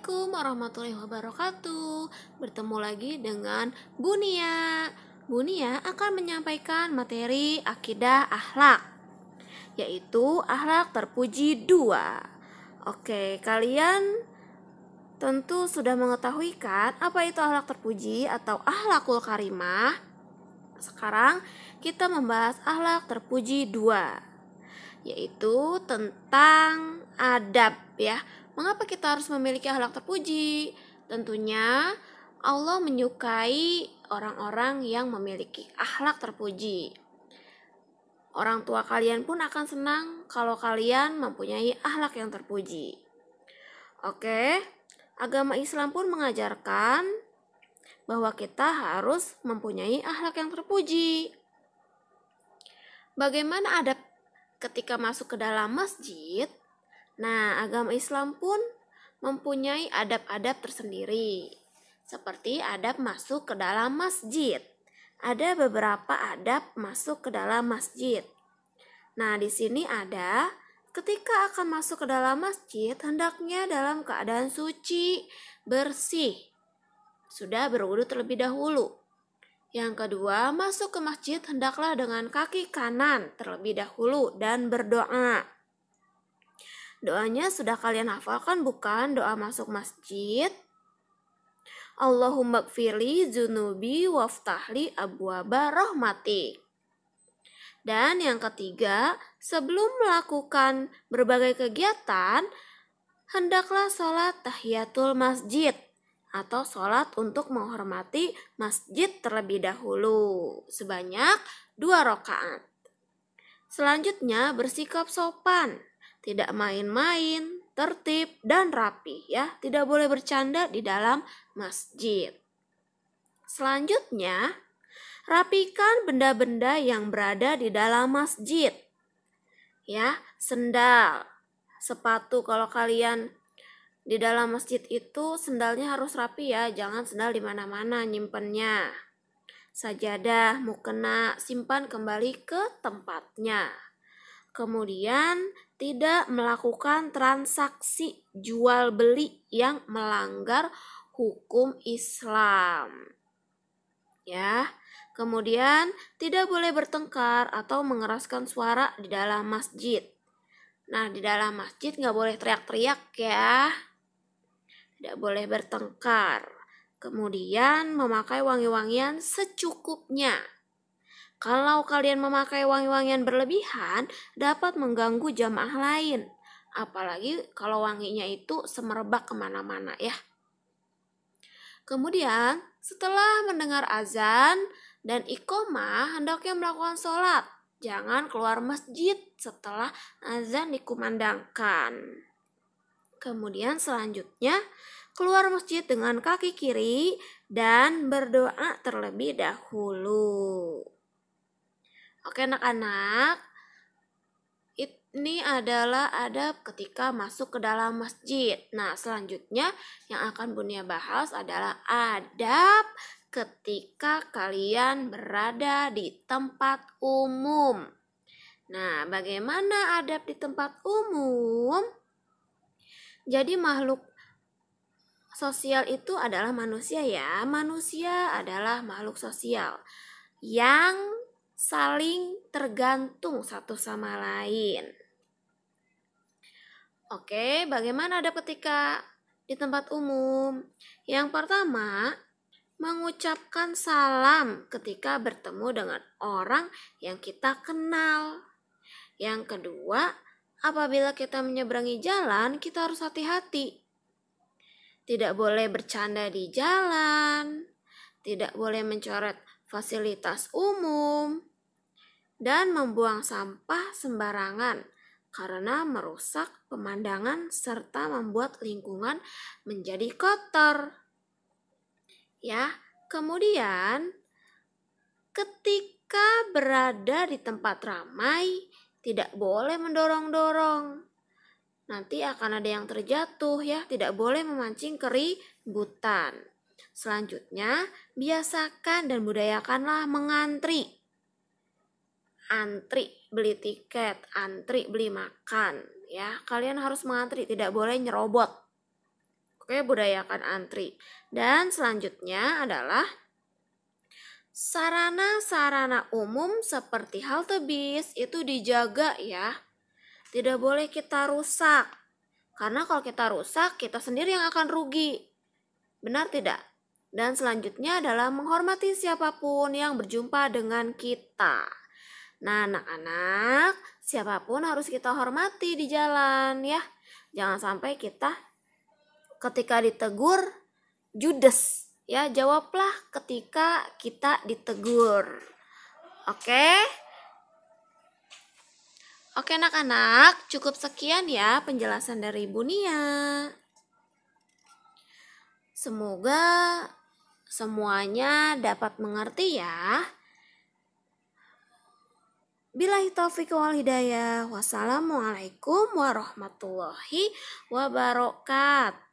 Assalamualaikum warahmatullahi wabarakatuh. Bertemu lagi dengan Bunia. Bunia akan menyampaikan materi akidah akhlak, yaitu akhlak terpuji 2. Oke, kalian tentu sudah mengetahui kan apa itu akhlak terpuji atau akhlakul karimah. Sekarang kita membahas akhlak terpuji 2, yaitu tentang adab ya. Mengapa kita harus memiliki akhlak terpuji? Tentunya Allah menyukai orang-orang yang memiliki akhlak terpuji. Orang tua kalian pun akan senang kalau kalian mempunyai akhlak yang terpuji. Oke, agama Islam pun mengajarkan bahwa kita harus mempunyai akhlak yang terpuji. Bagaimana adab ketika masuk ke dalam masjid? Nah, agama Islam pun mempunyai adab-adab tersendiri, seperti adab masuk ke dalam masjid. Ada beberapa adab masuk ke dalam masjid. Nah, di sini ada ketika akan masuk ke dalam masjid, hendaknya dalam keadaan suci, bersih, sudah berwudu terlebih dahulu. Yang kedua, masuk ke masjid hendaklah dengan kaki kanan terlebih dahulu dan berdoa. Doanya sudah kalian hafalkan bukan? Doa masuk masjid. Allahumma gfirli dzunubi waftahli abwaba rahmatik. Dan yang ketiga, sebelum melakukan berbagai kegiatan, hendaklah sholat tahiyatul masjid atau sholat untuk menghormati masjid terlebih dahulu sebanyak 2 rakaat. Selanjutnya bersikap sopan, tidak main-main, tertib dan rapi ya, tidak boleh bercanda di dalam masjid. Selanjutnya, rapikan benda-benda yang berada di dalam masjid. Ya, sendal, sepatu, kalau kalian di dalam masjid itu sendalnya harus rapi ya, jangan sendal di mana-mana nyimpennya. Sajadah, mukena, simpan kembali ke tempatnya. Kemudian tidak melakukan transaksi jual beli yang melanggar hukum Islam. Ya. Kemudian tidak boleh bertengkar atau mengeraskan suara di dalam masjid. Nah, di dalam masjid nggak boleh teriak-teriak ya. Tidak boleh bertengkar. Kemudian memakai wangi-wangian secukupnya. Kalau kalian memakai wangi-wangian berlebihan, dapat mengganggu jamaah lain. Apalagi kalau wanginya itu semerbak kemana-mana ya. Kemudian, setelah mendengar azan dan iqomah, hendaknya melakukan sholat. Jangan keluar masjid setelah azan dikumandangkan. Kemudian selanjutnya, keluar masjid dengan kaki kiri dan berdoa terlebih dahulu. Oke anak-anak, ini adalah adab ketika masuk ke dalam masjid. Nah, selanjutnya yang akan Bunia bahas adalah adab ketika kalian berada di tempat umum. Nah, bagaimana adab di tempat umum? Jadi makhluk sosial itu adalah manusia ya. Manusia adalah makhluk sosial yang saling tergantung satu sama lain. Oke, bagaimana adab ketika di tempat umum? Yang pertama, mengucapkan salam ketika bertemu dengan orang yang kita kenal. Yang kedua, apabila kita menyeberangi jalan, kita harus hati-hati. Tidak boleh bercanda di jalan, tidak boleh mencoret fasilitas umum, dan membuang sampah sembarangan karena merusak pemandangan serta membuat lingkungan menjadi kotor. Ya, kemudian ketika berada di tempat ramai, tidak boleh mendorong-dorong. Nanti akan ada yang terjatuh ya, tidak boleh memancing keributan. Selanjutnya, biasakan dan budayakanlah mengantri. Antri beli tiket, antri beli makan ya. Kalian harus mengantri, tidak boleh nyerobot. Oke, budayakan antri. Dan selanjutnya adalah sarana-sarana umum seperti halte bis itu dijaga ya. Tidak boleh kita rusak. Karena kalau kita rusak, kita sendiri yang akan rugi. Benar tidak? Dan selanjutnya adalah menghormati siapapun yang berjumpa dengan kita. Nah, anak-anak, siapapun harus kita hormati di jalan ya. Jangan sampai kita ketika ditegur judes ya, jawablah ketika kita ditegur. Oke? Oke anak-anak, cukup sekian ya penjelasan dari Ibu Nia. Semoga semuanya dapat mengerti ya. Billahi taufiq wal hidayah. Wassalamualaikum warahmatullahi wabarakatuh.